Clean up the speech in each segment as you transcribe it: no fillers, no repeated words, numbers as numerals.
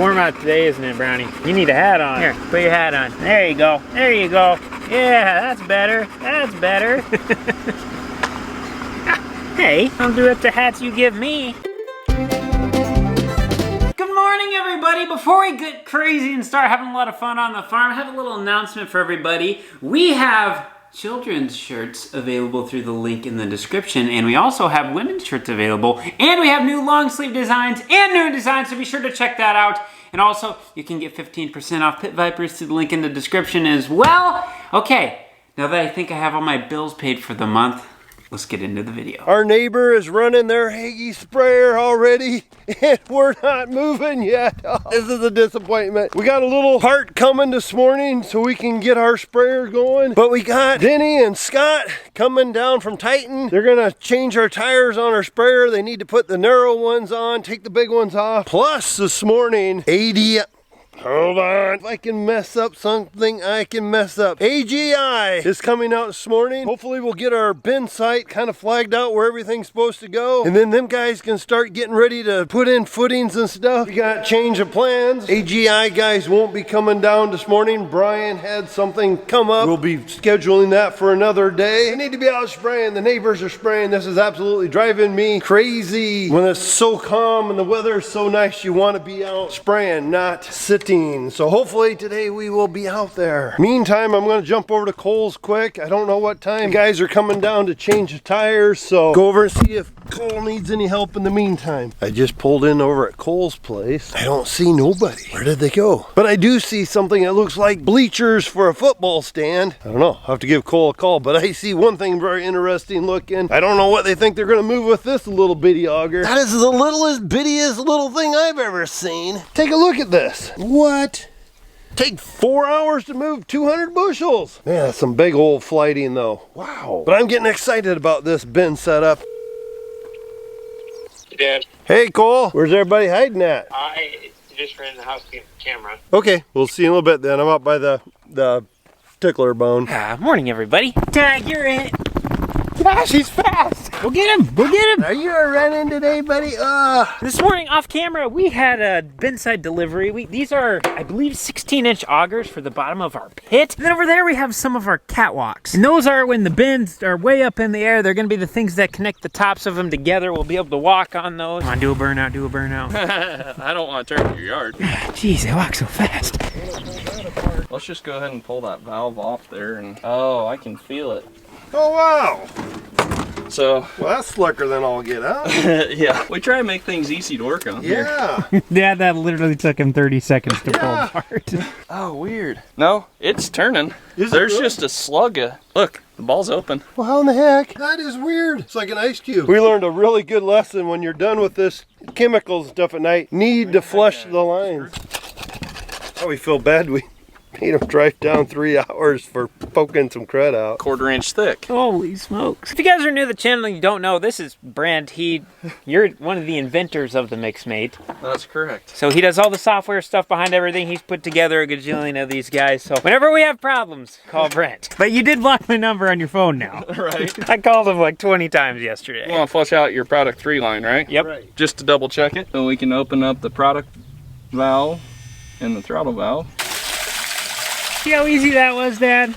Warm out today, isn't it, Brownie? You need a hat on. Here, put your hat on. There you go. There you go. Yeah, that's better. That's better. Hey, don't do it to hats you give me. Good morning, everybody. Before we get crazy and start having a lot of fun on the farm, I have a little announcement for everybody. We have children's shirts available through the link in the description, and we also have women's shirts available, and we have new long sleeve designs and new designs, so be sure to check that out. And also, you can get 15% off Pit Vipers through the link in the description as well. Okay, now that I think I have all my bills paid for the month, let's get into the video. Our neighbor is running their Hagee sprayer already, and we're not moving yet. Oh, this is a disappointment. We got a little part coming this morning so we can get our sprayer going, but we got Denny and Scott coming down from Titan. They're gonna change our tires on our sprayer. They need to put the narrow ones on, take the big ones off. Plus this morning, hold on. If I can mess up something, I can mess up. AGI is coming out this morning. Hopefully we'll get our bin site kind of flagged out where everything's supposed to go. And then them guys can start getting ready to put in footings and stuff. We got change of plans. AGI guys won't be coming down this morning. Brian had something come up. We'll be scheduling that for another day. I need to be out spraying. The neighbors are spraying. This is absolutely driving me crazy. When it's so calm and the weather is so nice, you want to be out spraying, not sitting. So hopefully today we will be out there. Meantime, I'm going to jump over to Cole's quick. I don't know what time. The guys are coming down to change the tires, so go over and see if Cole needs any help in the meantime. I just pulled in over at Cole's place. I don't see nobody. Where did they go? But I do see something that looks like bleachers for a football stand. I don't know. I'll have to give Cole a call, but I see one thing very interesting looking. I don't know what they think they're going to move with this little bitty auger. That is the littlest bittiest little thing I've ever seen. Take a look at this. What? Take 4 hours to move 200 bushels. Man, that's some big old flighting though. Wow. But I'm getting excited about this bin setup. Hey, Dad. Hey, Cole. Where's everybody hiding at? I just ran in the house to get the camera. Okay, we'll see you in a little bit then. I'm out by the tickler bone. Morning, everybody. Tag, you're in. Gosh, he's fast. Go get him. Go get him. Are you running today, buddy? This morning off camera, we had a bin side delivery. These are, I believe, 16-inch augers for the bottom of our pit. And then over there, we have some of our catwalks. And those are when the bins are way up in the air. They're going to be the things that connect the tops of them together. We'll be able to walk on those. Come on, do a burnout, do a burnout. I don't want to turn your yard. Jeez, they walk so fast. Let's just go ahead and pull that valve off there and, oh, I can feel it. Oh, wow. So, well, that's slicker than all get out. yeah, we try and make things easy to work on here. Yeah. Yeah, that literally took him 30 seconds to pull apart. Oh, weird. No, it's turning. Is it There's really? just a slug of, look, the ball's open. Well, how in the heck? That is weird. It's like an ice cube. We learned a really good lesson when you're done with this chemicals and stuff at night. Need to flush the lines. Oh, we feel bad. We made him drive down 3 hours for poking some crud out. 1/4 inch thick. Holy smokes. If you guys are new to the channel and you don't know, this is Brent. You're one of the inventors of the Mixmate. That's correct. So he does all the software stuff behind everything. He's put together a gajillion of these guys. So whenever we have problems, call Brent. But you did block my number on your phone now. Right. I called him like 20 times yesterday. You want to flush out your product 3 line, right? Yep. Right. Just to double check it. So we can open up the product valve and the throttle valve. See how easy that was, Dad?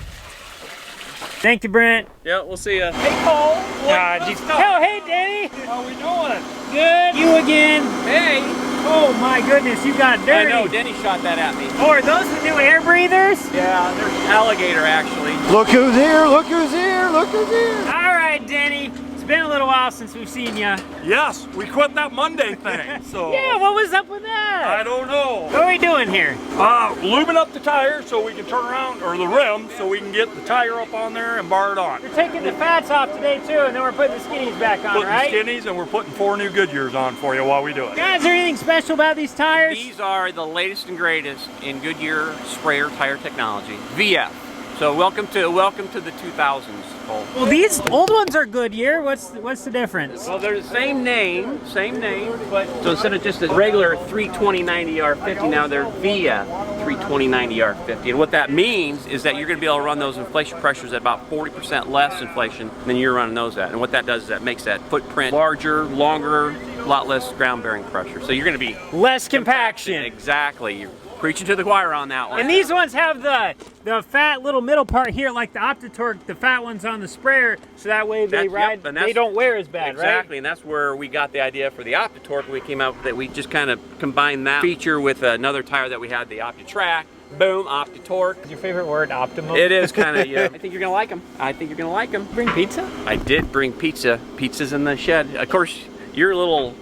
Thank you, Brent. Yeah, we'll see ya. Hey, Cole. Oh, hey, Danny. How we doing? Good. You again. Hey. Oh, my goodness, you got dirty. I know, Denny shot that at me. Oh, are those the new air breathers? Yeah, there's alligator actually. Look who's here, look who's here, look who's here. All right, Denny. It's been a little while since we've seen you. Yes, we quit that Monday thing, so Yeah, what was up with that? I don't know. What are we doing here? Lubing up the tire so we can turn around, or the rim, so we can get the tire up on there and bar it on. We're taking the fats off today too, and then we're putting the skinnies back on, Putting right? skinnies, and we're putting 4 new Goodyears on for you while we do it. Guys, is there anything special about these tires? These are the latest and greatest in Goodyear sprayer tire technology, VF. So welcome to the 2000s, Cole. Well, these old ones are Goodyear. What's the difference? Well, they're the same name, but so instead of just a regular 320/90R50, now they're VF 320/90R50. And what that means is that you're going to be able to run those inflation pressures at about 40% less inflation than you're running those at. And what that does is that makes that footprint larger, longer, lot less ground bearing pressure. So you're going to be Less compaction. Exactly. You're preaching to the choir on that one. And these ones have the fat little middle part here, like the Optitorque, the fat ones on the sprayer, so that way they they don't wear as bad, exactly, and that's where we got the idea for the Optitorque. We came out that we just kind of combined that feature with another tire that we had, the OptiTrack. Boom, Optitorque. Is your favorite word optimum? It is kind of, yeah. I think you're gonna like them. I think you're gonna like them. Bring pizza? I did bring pizza. Pizza's in the shed. Of course, you're a little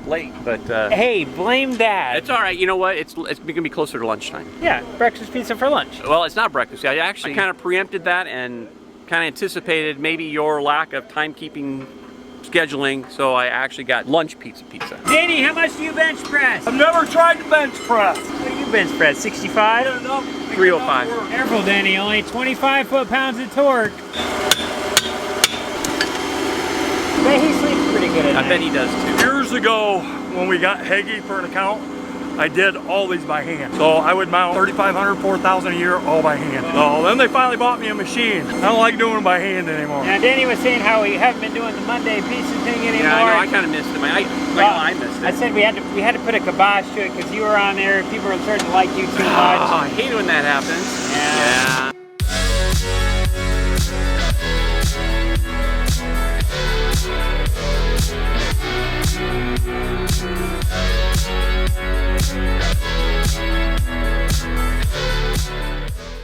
late, but hey, blame Dad. it's all right. You know what? It's gonna be closer to lunchtime. Yeah, breakfast pizza for lunch. Well, it's not breakfast. I actually kind of preempted that and kind of anticipated maybe your lack of timekeeping scheduling, so I actually got lunch pizza. Danny, how much do you bench press? I've never tried to bench press. What do you bench press? 65? 305. Careful, Danny. Only 25 foot-pounds of torque. I bet he sleeps pretty good at night. I bet he does too. Years ago, when we got Hagee for an account, I did all these by hand. So I would mount 3,500, 4,000 a year, all by hand. So then they finally bought me a machine. I don't like doing them by hand anymore. Now, Danny was saying how we haven't been doing the Monday pizza thing anymore. Yeah, I know. I kind of missed him. I missed it. I said we had to put a kibosh to it because you were on there. People were starting to like you too much. Oh, I hate when that happens. Yeah.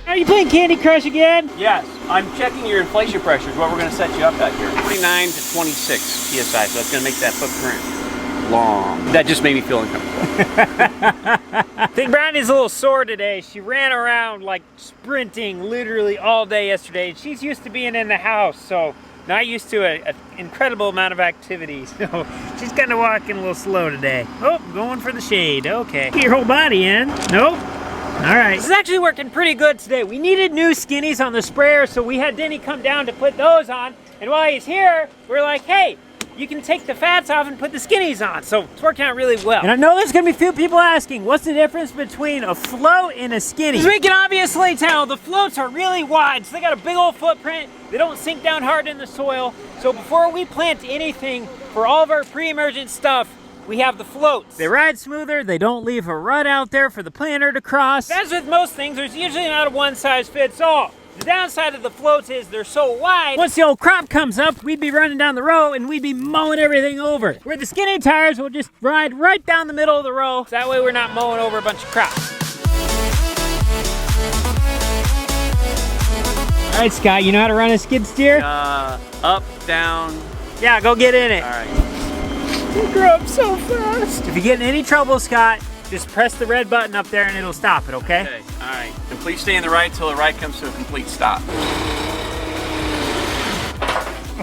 Are you playing Candy Crush again? Yes, I'm checking your inflation pressures, what we're going to set you up at here. 29 to 26 PSI, so that's going to make that footprint long. That just made me feel uncomfortable. I think Brandy's a little sore today. She ran around like sprinting literally all day yesterday. She's used to being in the house, so not used to an incredible amount of activity. So she's kind of walking a little slow today. Oh, going for the shade. Okay. Get your whole body in. Nope. All right. This is actually working pretty good today. We needed new skinnies on the sprayer, so we had Denny come down to put those on. And while he's here, we're like, hey, you can take the fats off and put the skinnies on. So it's working out really well. And I know there's gonna be a few people asking, what's the difference between a float and a skinny? As we can obviously tell, the floats are really wide, so they got a big old footprint. They don't sink down hard in the soil. So before we plant anything, for all of our pre-emergent stuff, we have the floats. They ride smoother, they don't leave a rut out there for the planter to cross. As with most things, there's usually not a one size fits all. The downside of the floats is they're so wide, once the old crop comes up, we'd be running down the row and we'd be mowing everything over. Where the skinny tires will just ride right down the middle of the row, so that way we're not mowing over a bunch of crops. All right, Scott, you know how to run a skid steer? Up, down. Yeah, go get in it. All right. You grew up so fast. If you get in any trouble, Scott, just press the red button up there and it'll stop it, okay? Okay, all right. And please stay in the right till the right comes to a complete stop.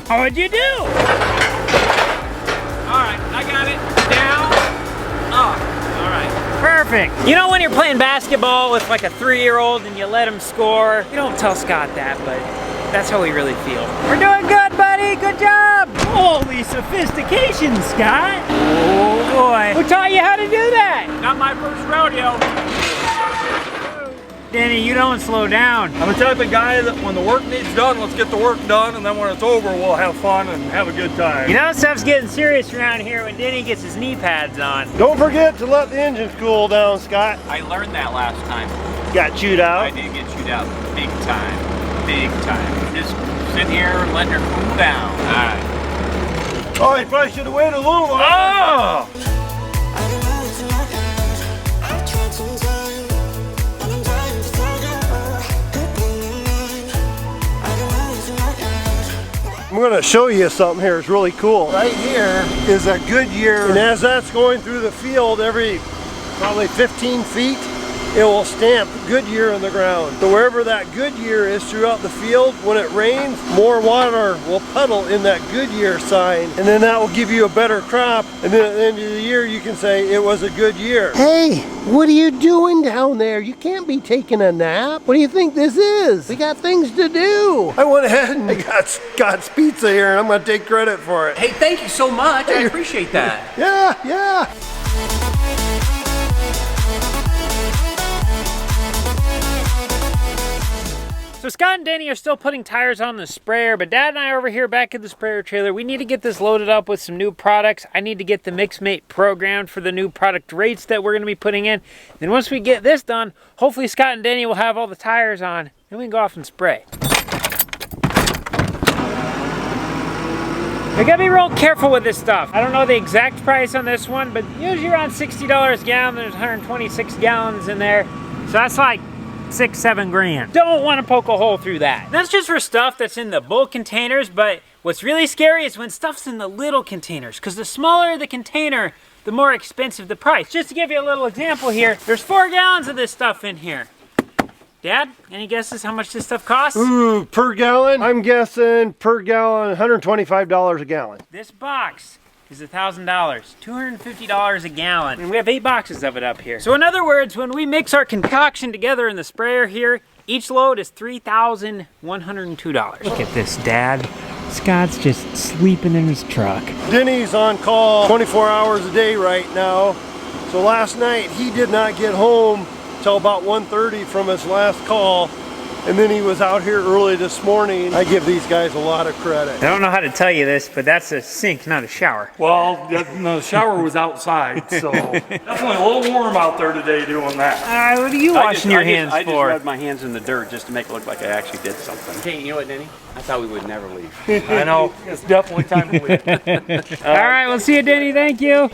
What'd you do? All right, I got it. Down, up. All right. Perfect. You know when you're playing basketball with like a 3-year-old and you let him score? You don't tell Scott that, but that's how we really feel. We're doing good, buddy. Good job. Holy sophistication, Scott. Oh boy. Who taught you how to do that? Not my first rodeo. Danny, you don't slow down. I'm the type of guy that when the work needs done, let's get the work done, and then when it's over, we'll have fun and have a good time. You know stuff's getting serious around here when Denny gets his knee pads on. Don't forget to let the engine cool down, Scott. I learned that last time. Got chewed out. I did get chewed out big time. Big time. Just sitting here and letting her cool down. All right. Oh, you probably should have waited a little while. Oh! I'm going to show you something here. It's really cool. Right here is a Goodyear, and as that's going through the field every probably 15 feet, it will stamp Goodyear in the ground. So wherever that Goodyear is throughout the field, when it rains, more water will puddle in that Goodyear sign, and then that will give you a better crop, and then at the end of the year you can say it was a good year. Hey, what are you doing down there? You can't be taking a nap. What do you think this is? We got things to do. I went ahead and I got Scott's Pizza here, and I'm going to take credit for it. Hey, thank you so much. I appreciate that. Yeah. So Scott and Danny are still putting tires on the sprayer, but Dad and I are over here back in the sprayer trailer. We need to get this loaded up with some new products. I need to get the MixMate programmed for the new product rates that we're gonna be putting in. Then once we get this done, hopefully Scott and Danny will have all the tires on, and we can go off and spray. We gotta be real careful with this stuff. I don't know the exact price on this one, but usually around $60 a gallon. There's 126 gallons in there. So that's like 6-7 grand. Don't want to poke a hole through that. That's just for stuff that's in the bulk containers, but what's really scary is when stuff's in the little containers, because the smaller the container, the more expensive the price. Just to give you a little example here, there's 4 gallons of this stuff in here. Dad, any guesses how much this stuff costs? Ooh, per gallon? I'm guessing per gallon, $125 a gallon. This box is $1,000, $250 a gallon. And we have 8 boxes of it up here. So in other words, when we mix our concoction together in the sprayer here, each load is $3,102. Look at this, Dad. Scott's just sleeping in his truck. Denny's on call 24 hours a day right now. So last night he did not get home till about 1:30 from his last call, and then he was out here early this morning. I give these guys a lot of credit. I don't know how to tell you this, but that's a sink, not a shower. Well, the shower was outside, so definitely a little warm out there today doing that. What are you washing your hands I just for? rubbed my hands in the dirt just to make it look like I actually did something. Hey, you know what, Denny? I thought we would never leave. I know, it's definitely time to leave. All right, we'll see you, Denny. Thank you.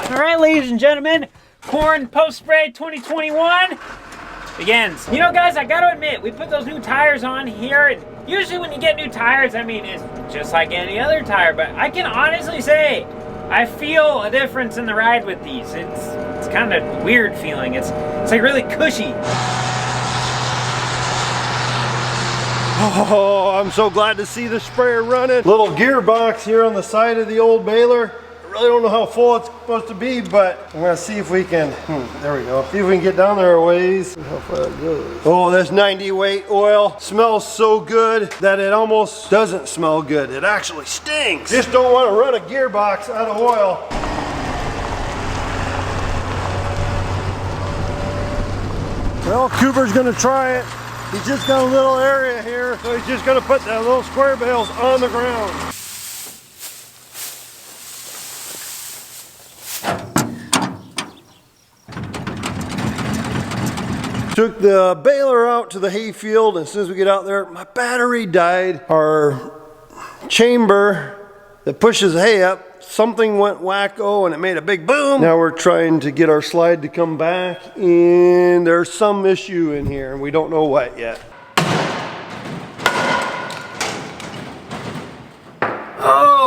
All right, ladies and gentlemen, corn post-spray 2021 begins. You know, guys, I gotta admit, we put those new tires on here, and usually when you get new tires, I mean, it's just like any other tire, but I can honestly say, I feel a difference in the ride with these. It's kind of weird feeling. It's like really cushy. Oh, I'm so glad to see the sprayer running. Little gearbox here on the side of the old baler. I really don't know how full it's supposed to be, but I'm gonna see if we can, there we go. See if we can get down there a ways. How far it goes. Oh, this 90 weight oil smells so good that it almost doesn't smell good. It actually stinks. Just don't want to run a gearbox out of oil. Well, Cooper's gonna try it. He's just got a little area here, so he's just gonna put the little square bales on the ground. Took the baler out to the hay field, and as soon as we get out there, my battery died. Our chamber that pushes the hay up, something went wacko and it made a big boom. Now we're trying to get our slide to come back, and there's some issue in here and we don't know what yet.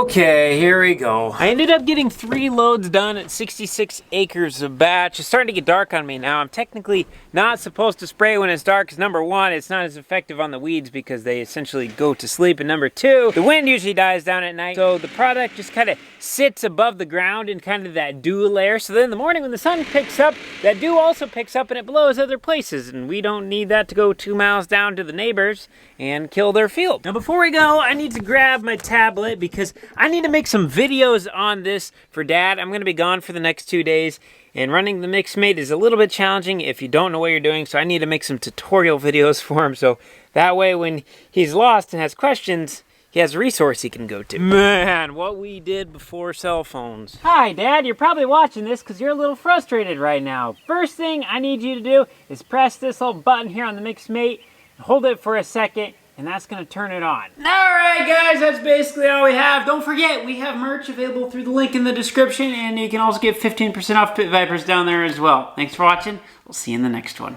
Okay, here we go. I ended up getting 3 loads done at 66 acres a batch. It's starting to get dark on me now. I'm technically not supposed to spray when it's dark because number 1, it's not as effective on the weeds because they essentially go to sleep. And number 2, the wind usually dies down at night. So the product just kind of sits above the ground in kind of that dew layer. So then in the morning when the sun picks up, that dew also picks up and it blows other places. And we don't need that to go 2 miles down to the neighbors and kill their field. Now before we go, I need to grab my tablet because I need to make some videos on this for Dad. I'm going to be gone for the next 2 days, and running the MixMate is a little bit challenging if you don't know what you're doing, so I need to make some tutorial videos for him, so that way when he's lost and has questions, he has a resource he can go to. Man, what we did before cell phones. Hi, Dad. You're probably watching this because you're a little frustrated right now. First thing I need you to do is press this little button here on the MixMate, hold it for a second, and that's gonna turn it on. All right, guys, that's basically all we have. Don't forget, we have merch available through the link in the description, and you can also get 15% off Pit Vipers down there as well. Thanks for watching. We'll see you in the next one.